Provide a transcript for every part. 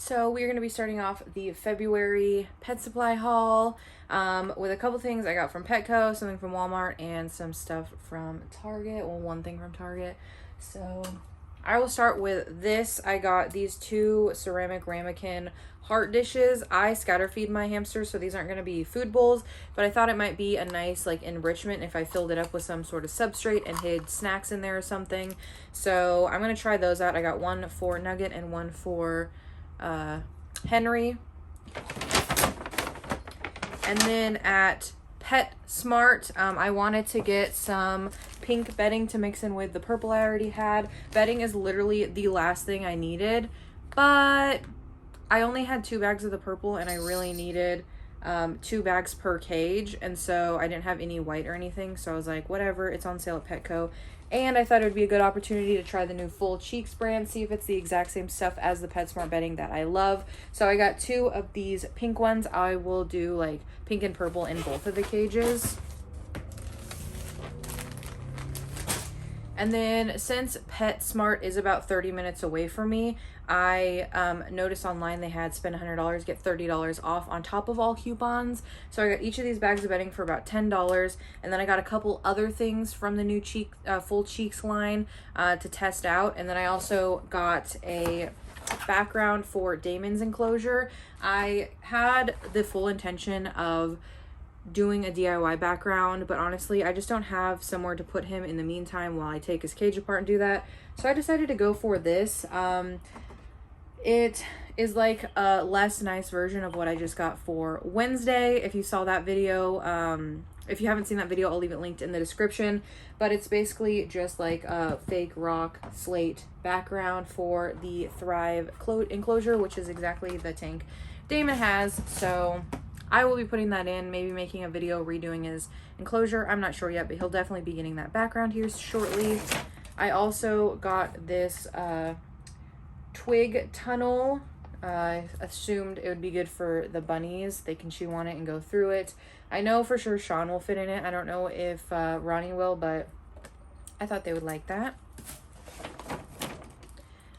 So we're going to be starting off the February pet supply haul with a couple things I got from Petco, something from Walmart, and some stuff from Target. Well, one thing from Target. So I will start with this. I got these two ceramic ramekin heart dishes. I scatter feed my hamsters, so these aren't going to be food bowls, but I thought it might be a nice like enrichment if I filled it up with some sort of substrate and hid snacks in there or something. So I'm going to try those out. I got one for Nugget and one for Henry. And then at PetSmart, I wanted to get some pink bedding to mix in with the purple I already had. Bedding is literally the last thing I needed, but I only had 2 bags of the purple and I really needed 2 bags per cage, and so I didn't have any white or anything, so I was like, whatever, it's on sale at Petco. And I thought it would be a good opportunity to try the new Full Cheeks brand, see if it's the exact same stuff as the PetSmart bedding that I love. So I got 2 of these pink ones. I will do like pink and purple in both of the cages. And then since PetSmart is about 30 minutes away from me, I noticed online they had spend $100, get $30 off on top of all coupons. So I got each of these bags of bedding for about $10. And then I got a couple other things from the new Full Cheeks line to test out. And then I also got a background for Damon's enclosure. I had the full intention of doing a DIY background, but honestly I just don't have somewhere to put him in the meantime while I take his cage apart and do that. So I decided to go for this. It is like a less nice version of what I just got for Wednesday. If you saw that video, if you haven't seen that video, I'll leave it linked in the description. But it's basically just like a fake rock slate background for the Thrive enclosure, which is exactly the tank Damon has. So I will be putting that in, maybe making a video redoing his enclosure. I'm not sure yet, but he'll definitely be getting that background here shortly. I also got this twig tunnel. I assumed it would be good for the bunnies. They can chew on it and go through it. I know for sure Sean will fit in it. I don't know if Ronnie will, but I thought they would like that.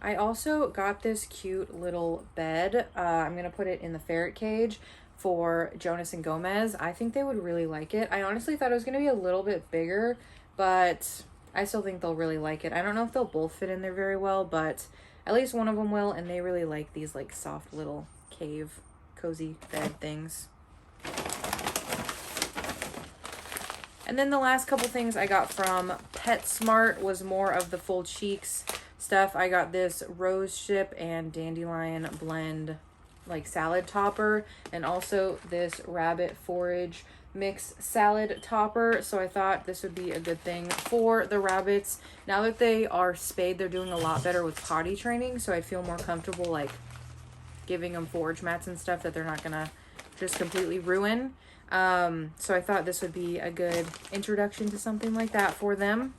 I also got this cute little bed. I'm going to put it in the ferret cage for Jonas and Gomez. I think they would really like it. I honestly thought it was going to be a little bit bigger, but I still think they'll really like it. I don't know if they'll both fit in there very well, but at least one of them will, and they really like these like soft little cave cozy bed things. And then the last couple things I got from PetSmart was more of the Full Cheeks stuff. I got this rose ship and dandelion blend like salad topper, and also this rabbit forage mix salad topper. So I thought this would be a good thing for the rabbits. Now that they are spayed, they're doing a lot better with potty training, so I feel more comfortable like giving them forage mats and stuff that they're not gonna just completely ruin. So I thought this would be a good introduction to something like that for them.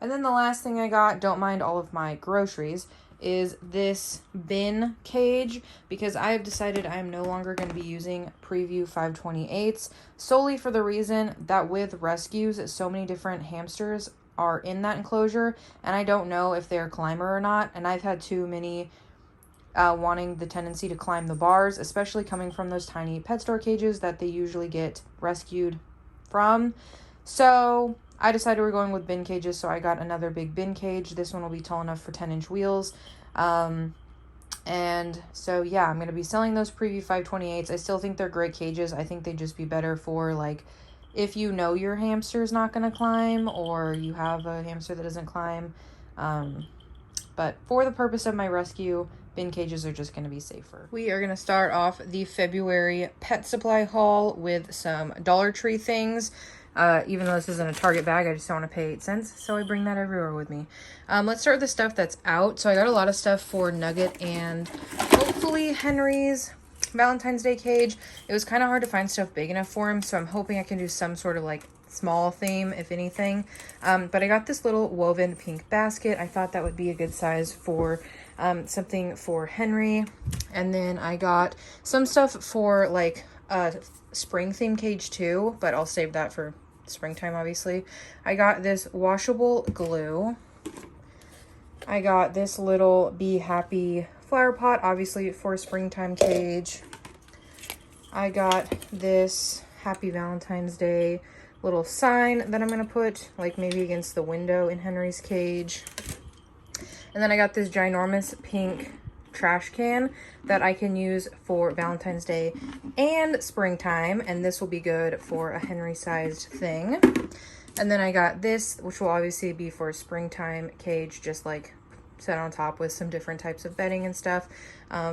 And then the last thing I got, don't mind all of my groceries, is this bin cage, because I have decided I am no longer going to be using Preview 528s solely for the reason that with rescues, so many different hamsters are in that enclosure, and I don't know if they're a climber or not, and I've had too many wanting the tendency to climb the bars, especially coming from those tiny pet store cages that they usually get rescued from. So I decided we're going with bin cages, so I got another big bin cage. This one will be tall enough for 10-inch wheels. And so, yeah, I'm going to be selling those Preview 528s. I still think they're great cages. I think they'd just be better for, like, if you know your hamster's not going to climb or you have a hamster that doesn't climb. But for the purpose of my rescue, bin cages are just going to be safer. We are going to start off the February pet supply haul with some Dollar Tree things. Even though this isn't a Target bag, I just don't want to pay 8 cents, so I bring that everywhere with me. Let's start with the stuff that's out. So I got a lot of stuff for Nugget and hopefully Henry's Valentine's Day cage. It was kind of hard to find stuff big enough for him, so I'm hoping I can do some sort of like small theme, if anything. But I got this little woven pink basket. I thought that would be a good size for something for Henry. And then I got some stuff for like a spring theme cage too, but I'll save that for springtime, obviously. I got this washable glue. I got this little Be Happy flower pot, obviously for a springtime cage. I got this Happy Valentine's Day little sign that I'm going to put like maybe against the window in Henry's cage. And then I got this ginormous pink trash can that I can use for Valentine's Day and springtime, and this will be good for a Henry sized thing. And then I got this, which will obviously be for a springtime cage, just like set on top with some different types of bedding and stuff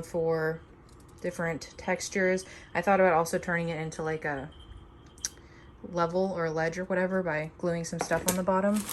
for different textures. I thought about also turning it into like a level or a ledge or whatever by gluing some stuff on the bottom.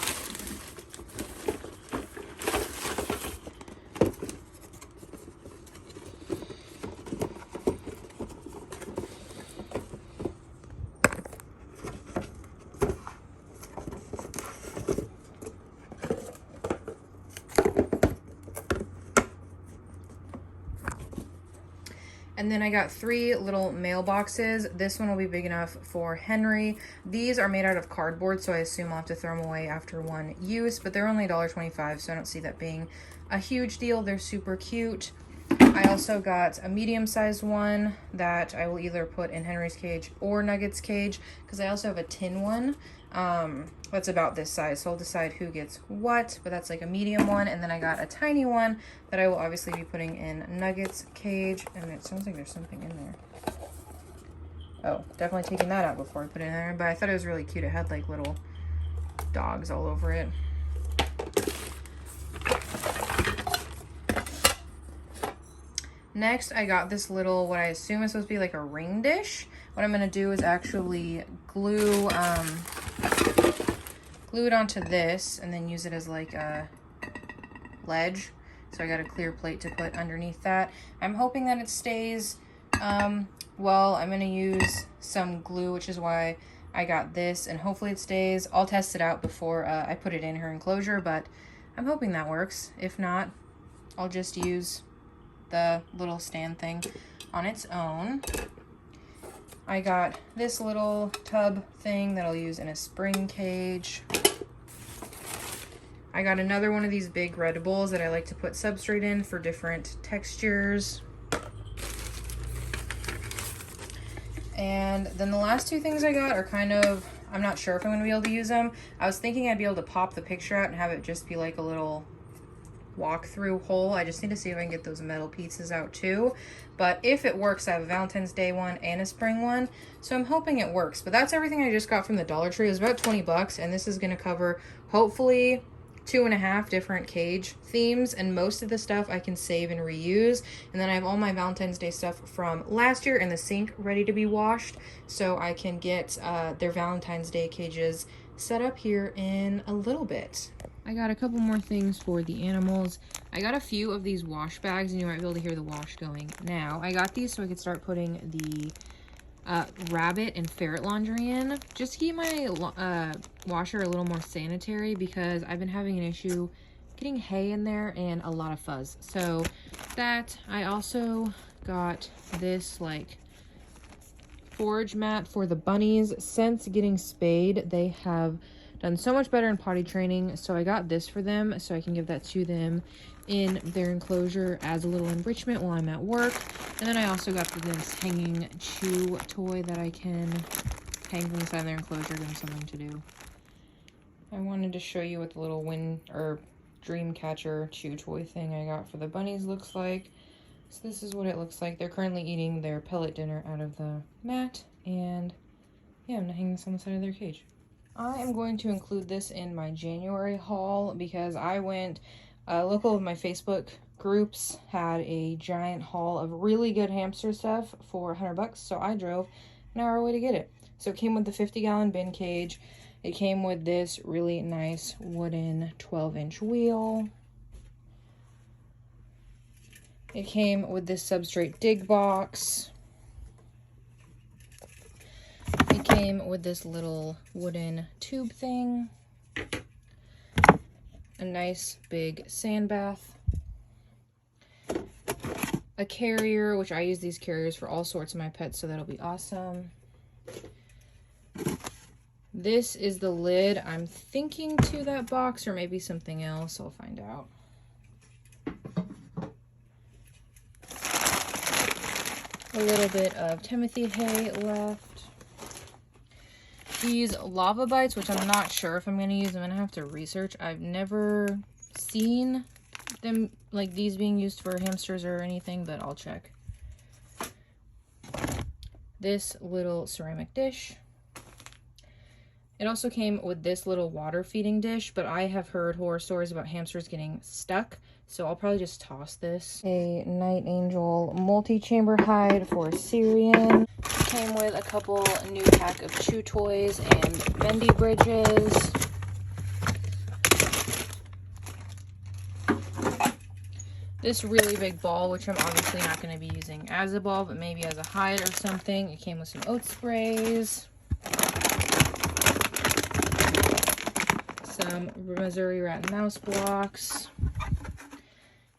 And then I got 3 little mailboxes. This one will be big enough for Henry. These are made out of cardboard, so I assume I'll have to throw them away after one use, but they're only $1.25, so I don't see that being a huge deal. They're super cute. I also got a medium-sized one that I will either put in Henry's cage or Nugget's cage, because I also have a tin one that's about this size, so I'll decide who gets what, but that's like a medium one. And then I got a tiny one that I will obviously be putting in Nugget's cage, and it sounds like there's something in there. Oh, definitely taking that out before I put it in there, but I thought it was really cute. It had like little dogs all over it. Next, I got this little, what I assume is supposed to be like a ring dish. What I'm going to do is actually glue it onto this and then use it as like a ledge. So I got a clear plate to put underneath that. I'm hoping that it stays. Well, I'm going to use some glue, which is why I got this, and hopefully it stays. I'll test it out before I put it in her enclosure, but I'm hoping that works. If not, I'll just use the little stand thing on its own. I got this little tub thing that I'll use in a spring cage. I got another one of these big red bowls that I like to put substrate in for different textures. And then the last 2 things I got are kind of, I'm not sure if I'm going to be able to use them. I was thinking I'd be able to pop the picture out and have it just be like a little walk-through hole. I just need to see if I can get those metal pieces out too. But if it works, I have a Valentine's Day one and a spring one, so I'm hoping it works. But that's everything I just got from the Dollar Tree. It was about 20 bucks, and this is going to cover hopefully 2.5 different cage themes, and most of the stuff I can save and reuse. And then I have all my Valentine's Day stuff from last year in the sink ready to be washed, so I can get their Valentine's Day cages set up here in a little bit. I got a couple more things for the animals. I got a few of these wash bags, and you might be able to hear the wash going now. I got these so I could start putting the rabbit and ferret laundry in, just to keep my washer a little more sanitary, because I've been having an issue getting hay in there and a lot of fuzz. So that, I also got this like forage mat for the bunnies. Since getting spayed, they have done so much better in potty training, so I got this for them so I can give that to them in their enclosure as a little enrichment while I'm at work. And then I also got this hanging chew toy that I can hang from the side of their enclosure, give them something to do. I wanted to show you what the little dream catcher chew toy thing I got for the bunnies looks like. So this is what it looks like. They're currently eating their pellet dinner out of the mat, and yeah, I'm gonna hang this on the side of their cage. I am going to include this in my January haul because I went, local of my Facebook groups had a giant haul of really good hamster stuff for 100 bucks, so I drove an hour away to get it. So it came with the 50-gallon bin cage. It came with this really nice wooden 12-inch wheel. It came with this substrate dig box. It came with this little wooden tube thing, a nice big sand bath, a carrier, which I use these carriers for all sorts of my pets, so that'll be awesome. This is the lid, I'm thinking, to that box, or maybe something else. I'll find out. A little bit of Timothy hay left. These lava bites, which I'm not sure if I'm going to use. I'm going to have to research. I've never seen them, like these being used for hamsters or anything, but I'll check. This little ceramic dish. It also came with this little water feeding dish, but I have heard horror stories about hamsters getting stuck, so I'll probably just toss this. A Night Angel multi-chamber hide for Syrian. Came with a couple new pack of chew toys and bendy bridges. This really big ball, which I'm obviously not going to be using as a ball, but maybe as a hide or something. It came with some oat sprays. Some Missouri Rat and Mouse blocks,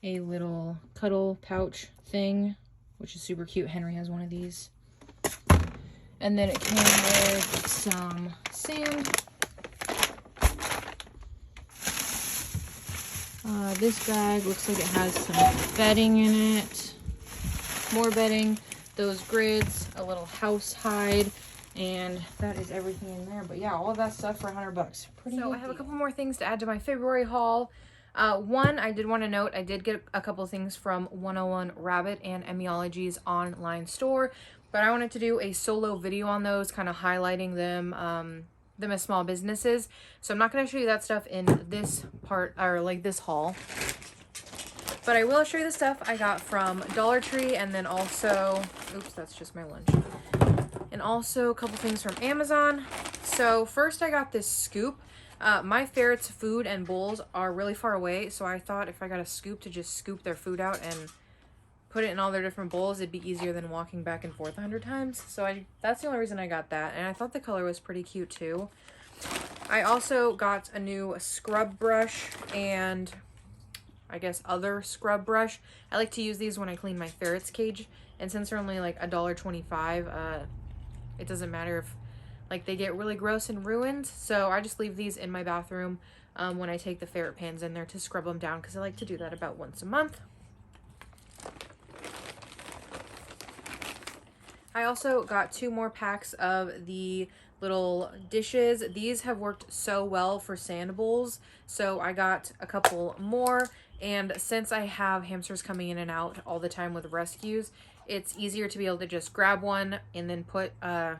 a little cuddle pouch thing, which is super cute. Henry has one of these. And then it came with some sand. This bag looks like it has some bedding in it. More bedding, those grids, a little house hide. And that is everything in there. But yeah, all of that stuff for $100. Pretty good. So I have a couple more things to add to my February haul. One, I did want to note, I did get a couple things from 101 Rabbit and Emmyology's online store. But I wanted to do a solo video on those, kind of highlighting them as small businesses. So I'm not going to show you that stuff in this part, or like this haul. But I will show you the stuff I got from Dollar Tree, and then also, oops, that's just my lunch. And also a couple things from Amazon. So first I got this scoop. My ferrets' food and bowls are really far away, so I thought if I got a scoop to just scoop their food out and put it in all their different bowls, it'd be easier than walking back and forth 100 times. So that's the only reason I got that. And I thought the color was pretty cute too. I also got a new scrub brush and I guess other scrub brush. I like to use these when I clean my ferret's cage. And since they're only like $1.25, it doesn't matter if like they get really gross and ruined. So I just leave these in my bathroom when I take the ferret pans in there to scrub them down, because I like to do that about once a month. I also got 2 more packs of the little dishes. These have worked so well for sand bowls, so I got a couple more. And since I have hamsters coming in and out all the time with rescues, it's easier to be able to just grab one and then put the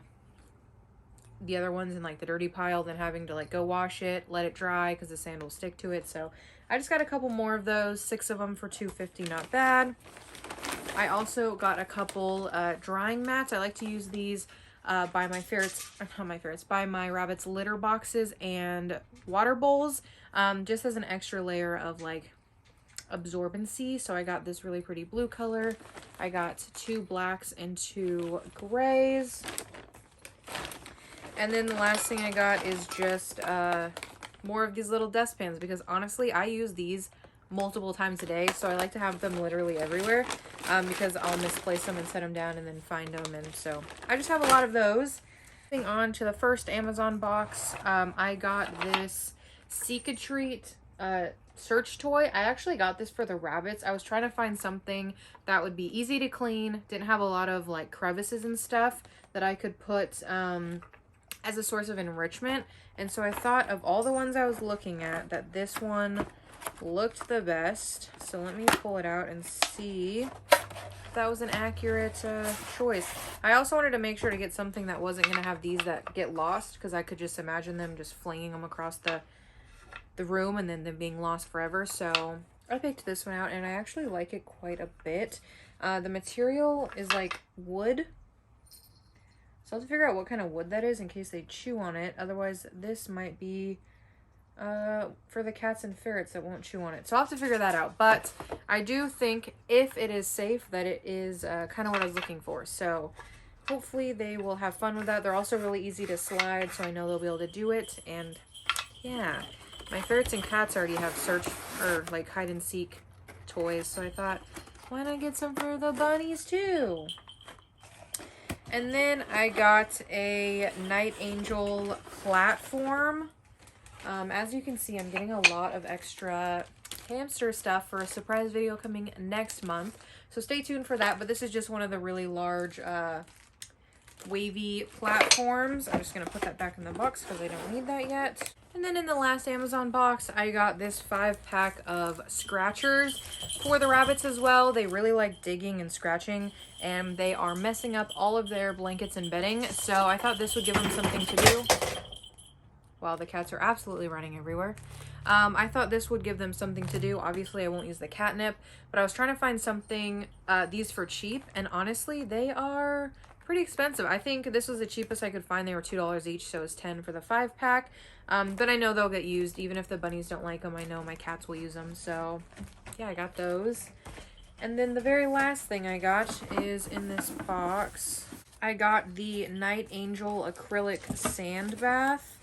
other ones in like the dirty pile than having to like go wash it, let it dry, because the sand will stick to it. So I just got a couple more of those, 6 of them for $2.50, not bad. I also got a couple drying mats. I like to use these by my ferrets, not my ferrets, by my rabbits' litter boxes and water bowls, just as an extra layer of like absorbency. So I got this really pretty blue color. I got 2 blacks and 2 grays. And then the last thing I got is just more of these little dustpans, because honestly I use these multiple times a day, so I like to have them literally everywhere, because I'll misplace them and set them down and then find them, and so I just have a lot of those. Moving on to the first Amazon box, I got this Seek a Treat search toy. I actually got this for the rabbits. I was trying to find something that would be easy to clean, didn't have a lot of like crevices and stuff that I could put as a source of enrichment, and so I thought of all the ones I was looking at that this one looked the best. So let me pull it out and see if that was an accurate choice. I also wanted to make sure to get something that wasn't going to have these that get lost, because I could just imagine them just flinging them across the room and then them being lost forever. So I picked this one out, and I actually like it quite a bit. The material is like wood, so I'll have to figure out what kind of wood that is in case they chew on it. Otherwise, this might be for the cats and ferrets that won't chew on it. So I'll have to figure that out. But I do think, if it is safe, that it is kind of what I was looking for. So hopefully they will have fun with that. They're also really easy to slide, so I know they'll be able to do it. And yeah, my ferrets and cats already have search or like hide and seek toys, so I thought, why not get some for the bunnies too? And then I got a Night Angel platform. As you can see, I'm getting a lot of extra hamster stuff for a surprise video coming next month. So stay tuned for that. But this is just one of the really large wavy platforms. I'm just going to put that back in the box because I don't need that yet. And then in the last Amazon box, I got this 5-pack of scratchers for the rabbits as well. They really like digging and scratching, and they are messing up all of their blankets and bedding. So I thought this would give them something to do. Wow, the cats are absolutely running everywhere. I thought this would give them something to do. Obviously, I won't use the catnip, but I was trying to find something, these for cheap, and honestly, they are pretty expensive. I think this was the cheapest I could find. They were $2 each, so it's $10 for the 5-pack. But I know they'll get used. Even if the bunnies don't like them, I know my cats will use them. So yeah, I got those. And then the very last thing I got is in this box. I got the Night Angel acrylic sand bath.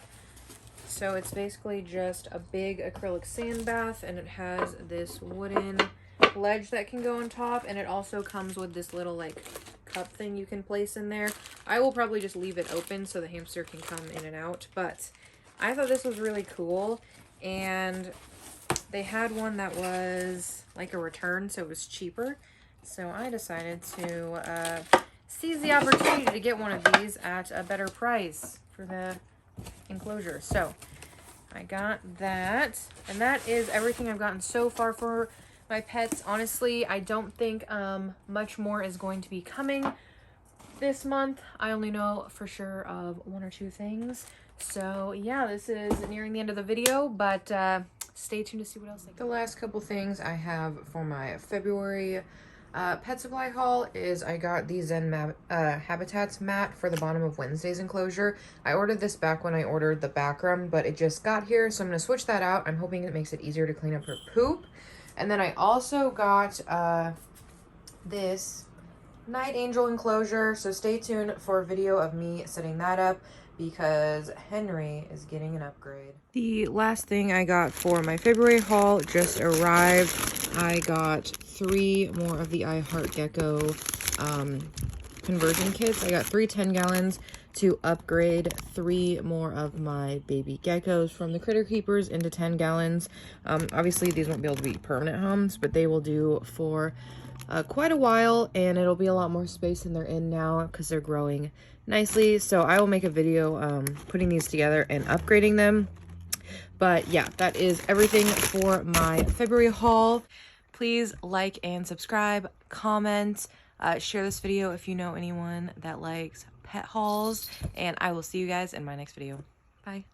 So it's basically just a big acrylic sand bath, and it has this wooden ledge that can go on top, and it also comes with this little like cup thing you can place in there. I will probably just leave it open so the hamster can come in and out, but I thought this was really cool, and they had one that was like a return, so it was cheaper. So I decided to seize the opportunity to get one of these at a better price for the enclosure. So I got that, and that is everything I've gotten so far for my pets. Honestly, I don't think much more is going to be coming this month. I only know for sure of 1 or 2 things. So yeah, this is nearing the end of the video, but stay tuned to see what else I got. The last couple things I have for my February pet supply haul is I got the Zen Habitats Mat for the bottom of Wednesday's enclosure. I ordered this back when I ordered the backroom, but it just got here, so I'm going to switch that out. I'm hoping it makes it easier to clean up her poop. And then I also got this Night Angel enclosure, so stay tuned for a video of me setting that up because Henry is getting an upgrade. The last thing I got for my February haul just arrived. I got 3 more of the I Heart Gecko conversion kits. I got 3 10-gallons to upgrade 3 more of my baby geckos from the Critter Keepers into 10 gallons. Obviously, these won't be able to be permanent homes, but they will do for quite a while, and it'll be a lot more space than they're in now because they're growing nicely. So I will make a video putting these together and upgrading them. But yeah, that is everything for my February haul. Please like and subscribe, comment, share this video if you know anyone that likes pet hauls, and I will see you guys in my next video. Bye.